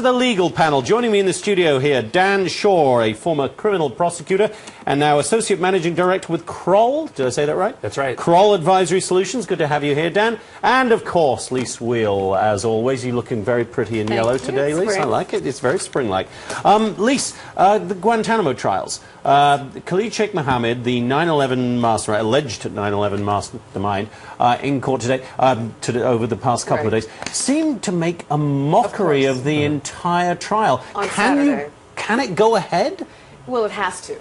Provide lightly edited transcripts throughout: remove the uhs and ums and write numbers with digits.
the legal panel. Joining me in the studio here, Dan Schorr, a former criminal prosecutor and now Associate Managing Director with Schorr. Did I say that right? That's right. Schorr Advisory Solutions. Good to have you here, Dan. And, of course, Lise Wheel, as always. You're looking very pretty in yellow today, Lise. I like it. It's very spring-like. Lise, the Guantanamo trials. Khalid Sheikh Mohammed, the 9/11 mastermind, alleged 9/11 mastermind, in court today, over the past couple of days, seemed to make a mockery of the entire trial. On Saturday. Can it go ahead? Well, it has to.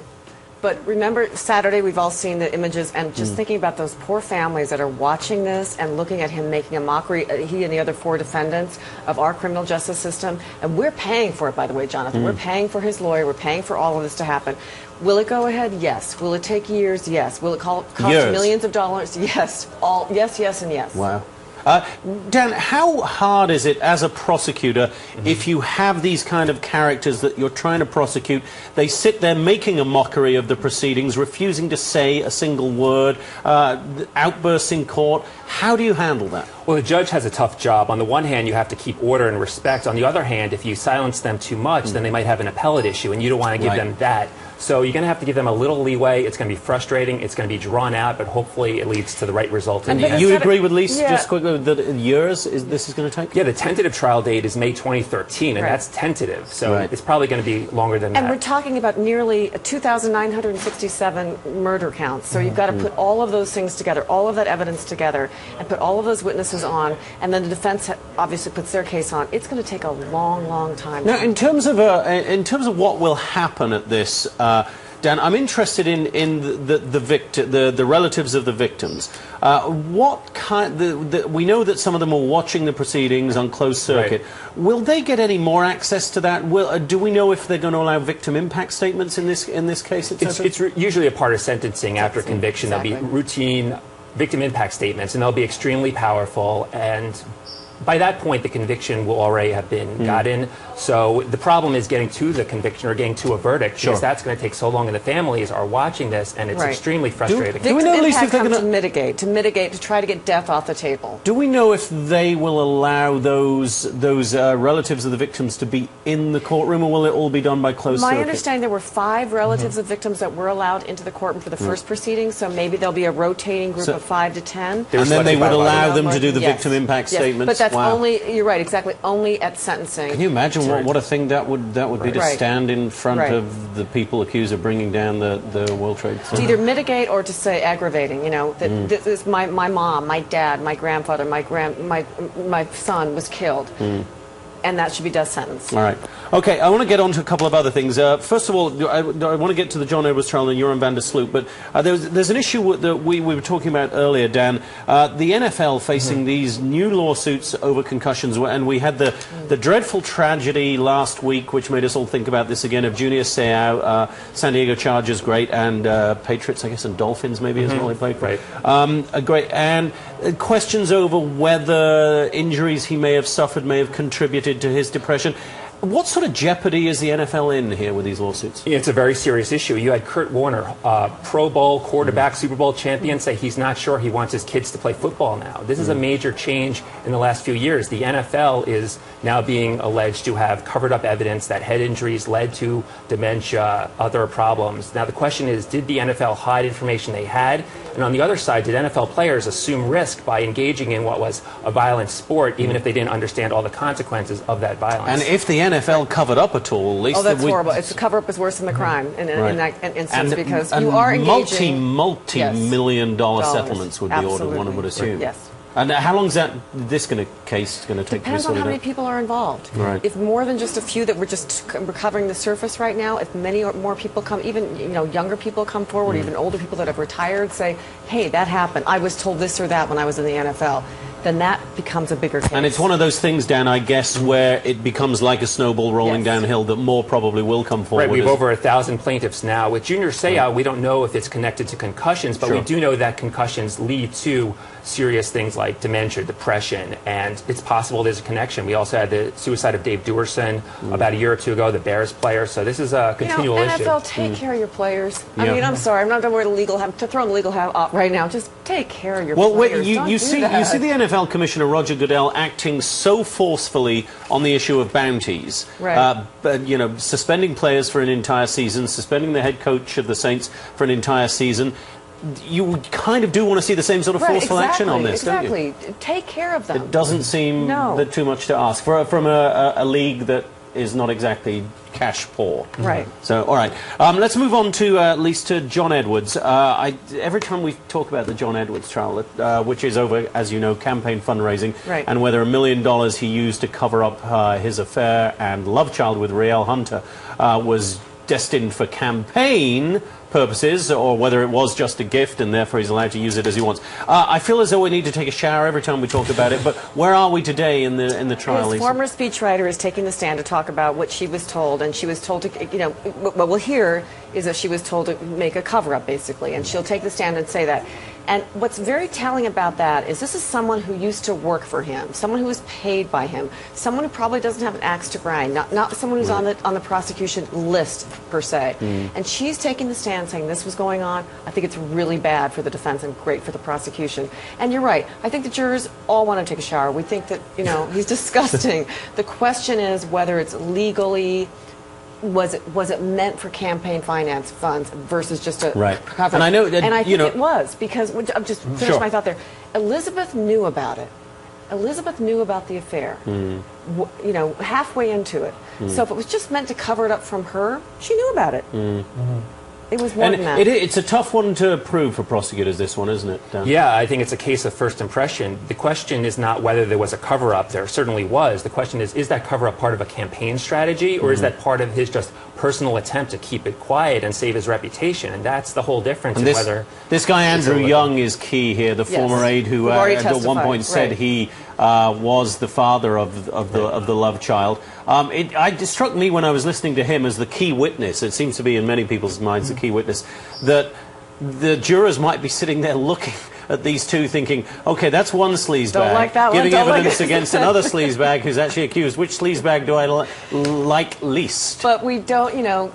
But remember, Saturday, we've all seen the images, and just thinking about those poor families that are watching this and looking at him making a mockery, he and the other 4 defendants, of our criminal justice system. And we're paying for it, by the way, Jonathan. We're paying for his lawyer. We're paying for all of this to happen. Will it go ahead? Yes. Will it take years? Yes. Will it cost millions of dollars? Yes. Yes, yes, and yes. Wow. Dan, how hard is it as a prosecutor if you have these kind of characters that you're trying to prosecute? They sit there making a mockery of the proceedings, refusing to say a single word, outbursts in court. How do you handle that? Well, the judge has a tough job. On the one hand, you have to keep order and respect. On the other hand, if you silence them too much, then they might have an appellate issue, and you don't want to give them that. So you're going to have to give them a little leeway. It's going to be frustrating. It's going to be drawn out, but hopefully it leads to the right result. And you agree with Lise, just quickly, that years this is going to take? Yeah, the tentative trial date is May 2013, and that's tentative. So it's probably going to be longer than that. And we're talking about nearly 2,967 murder counts. So you've got to put all of those things together, all of that evidence together, and put all of those witnesses on, and then the defense obviously puts their case on. It's going to take a long, long time. Now, in terms of what will happen at this, Dan, I'm interested in the relatives of the victims. What kind? We know that some of them are watching the proceedings on closed circuit. Right. Will they get any more access to that? Do we know if they're going to allow victim impact statements in this case? It's usually a part of sentencing after conviction. There'll be routine victim impact statements, and they'll be extremely powerful, and by that point, the conviction will already have been gotten. So the problem is getting to the conviction or getting to a verdict, because that's going to take so long, and the families are watching this, and it's extremely frustrating. Do we know if they're going to mitigate, to try to get death off the table? Do we know if they will allow those relatives of the victims to be in the courtroom, or will it all be done by closed circuit? My understanding, there were 5 relatives of victims that were allowed into the courtroom for the first proceeding, so maybe there'll be a rotating group of 5 to 10. And then they would allow them to do the victim impact statements? But that's only, you're right, exactly, only at sentencing. Can you imagine what a thing that would be to stand in front of the people accused of bringing down the World Trade Center? To either mitigate or to say aggravating, you know, that this is my mom, my dad, my grandfather, my son was killed. And that should be death sentence. All right. Okay, I want to get on to a couple of other things. First of all, I want to get to the John Edwards trial and Joran van der Sloot, but there's an issue that we were talking about earlier, Dan. The NFL facing these new lawsuits over concussions, and we had the dreadful tragedy last week, which made us all think about this again, of Junior Seau, San Diego Chargers, great, and Patriots, I guess, and Dolphins maybe as well, they played. Great. And questions over whether injuries he may have suffered may have contributed to his depression. What sort of jeopardy is the NFL in here with these lawsuits? It's a very serious issue. You had Kurt Warner, Pro Bowl quarterback, Super Bowl champion, say he's not sure he wants his kids to play football now. This is a major change in the last few years. The NFL is now being alleged to have covered up evidence that head injuries led to dementia, other problems. Now the question is, did the NFL hide information they had? And on the other side, did NFL players assume risk by engaging in what was a violent sport, even if they didn't understand all the consequences of that violence? And if the NFL covered up at all, at least... Oh, that's horrible. It's the cover-up is worse than the crime in that instance, because you are engaging... multi-million-dollar settlements would be ordered, one would assume. Yes. And how long is this case going to take? Depends on how many people are involved. Right. If more than just a few that we're just recovering the surface right now, if many or more people come, even younger people come forward, even older people that have retired, say, hey, that happened. I was told this or that when I was in the NFL. Then that becomes a bigger case. And it's one of those things, Dan, I guess, where it becomes like a snowball rolling downhill, that more probably will come forward. Right, we have over 1,000 plaintiffs now. With Junior Seau, we don't know if it's connected to concussions, but we do know that concussions lead to serious things like dementia, depression, and it's possible there's a connection. We also had the suicide of Dave Duerson about a year or two ago, the Bears player. So this is a continual issue. NFL, take care of your players. I mean, I'm sorry, I'm not going to wear the legal hat, to throw in the legal hat off right now. Just take care of your players. Well, you see the NFL Commissioner Roger Goodell acting so forcefully on the issue of bounties. Right. You know, suspending players for an entire season, suspending the head coach of the Saints for an entire season. You kind of do want to see the same sort of forceful action on this, don't you? Exactly. Take care of them. It doesn't seem that too much to ask from a league that is not exactly cash poor. Right. So, all right. Let's move on to at least to John Edwards. Every time we talk about the John Edwards trial, which is over, as you know, campaign fundraising, and whether $1 million he used to cover up his affair and love child with Rielle Hunter was destined for campaign purposes, or whether it was just a gift and therefore he's allowed to use it as he wants. I feel as though we need to take a shower every time we talk about it, but where are we today in the trial? His former speechwriter is taking the stand to talk about what she was told, and she was told to, you know, what we'll hear is that she was told to make a cover-up, basically, and she'll take the stand and say that. And what's very telling about that is this is someone who used to work for him, someone who was paid by him, someone who probably doesn't have an axe to grind, not someone who's on the prosecution list, per se. And she's taking the stand saying this was going on. I think it's really bad for the defense and great for the prosecution. And you're right. I think the jurors all want to take a shower. We think that, you know, he's disgusting. The question is whether it's legally... Was it meant for campaign finance funds versus just a cover? And I know that, and I think it was, because I'm just finish my thought there. Elizabeth knew about it. Elizabeth knew about the affair. You know, halfway into it. So if it was just meant to cover it up from her, she knew about it. It was more than that. It's a tough one to prove for prosecutors, this one, isn't it, Dan? Yeah, I think it's a case of first impression. The question is not whether there was a cover-up. There certainly was. The question is that cover-up part of a campaign strategy, or is that part of his just personal attempt to keep it quiet and save his reputation? And that's the whole difference. And this guy, Andrew Young, is key here, the former aide who at one point said he was the father of the love child. It struck me when I was listening to him as the key witness. It seems to be in many people's minds the key witness, that the jurors might be sitting there looking at these two thinking, okay, that's one sleazebag giving evidence against another sleazebag who's actually accused. Which sleazebag do I like least? But we don't, you know,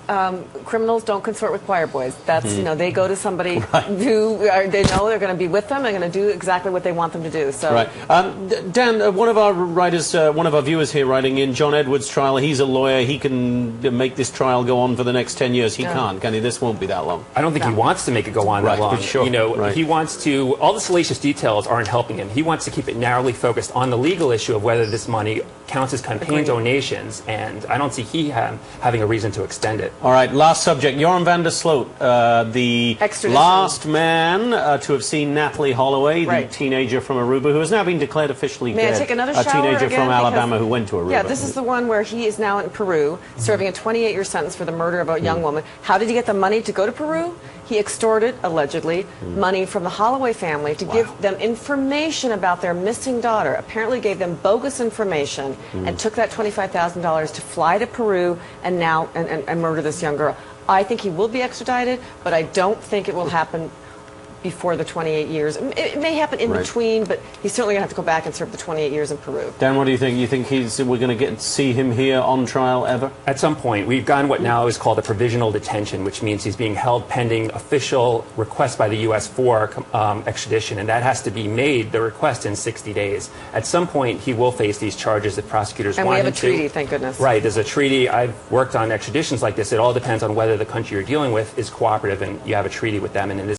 criminals don't consort with choir boys. That's, you know, they go to somebody who they know they're going to be with them. They're going to do exactly what they want them to do. So, Dan, one of our writers, one of our viewers here writing in, John Edwards' trial, he's a lawyer. He can make this trial go on for the next 10 years. He can't, can he? This won't be that long. I don't think he wants to make it go on that long. Sure. You know, he wants to... All the salacious details aren't helping him. He wants to keep it narrowly focused on the legal issue of whether this money counts as campaign donations, and I don't see having a reason to extend it. All right, last subject. Joran van der Sloot, the last man to have seen Natalie Holloway, the teenager from Aruba, who has now been declared officially dead. May I take another shower teenager again? from Alabama who went to Aruba. Yeah, this is the one where he is now in Peru, serving a 28-year sentence for the murder of a young woman. How did he get the money to go to Peru? He extorted, allegedly, money from the Holloway family to give them information about their missing daughter. Apparently gave them bogus information and took that $25,000 to fly to Peru and now and murder this young girl. I think he will be extradited, but I don't think it will happen before the 28 years. It may happen in between, but he's certainly going to have to go back and serve the 28 years in Peru. Dan, what do you think? You think we're going to get to see him here on trial ever? At some point. We've gotten what now is called a provisional detention, which means he's being held pending official request by the U.S. for extradition, and that has to be made, the request, in 60 days. At some point, he will face these charges that prosecutors want him to. And we have a treaty, thank goodness. Right, there's a treaty. I've worked on extraditions like this. It all depends on whether the country you're dealing with is cooperative, and you have a treaty with them, and in this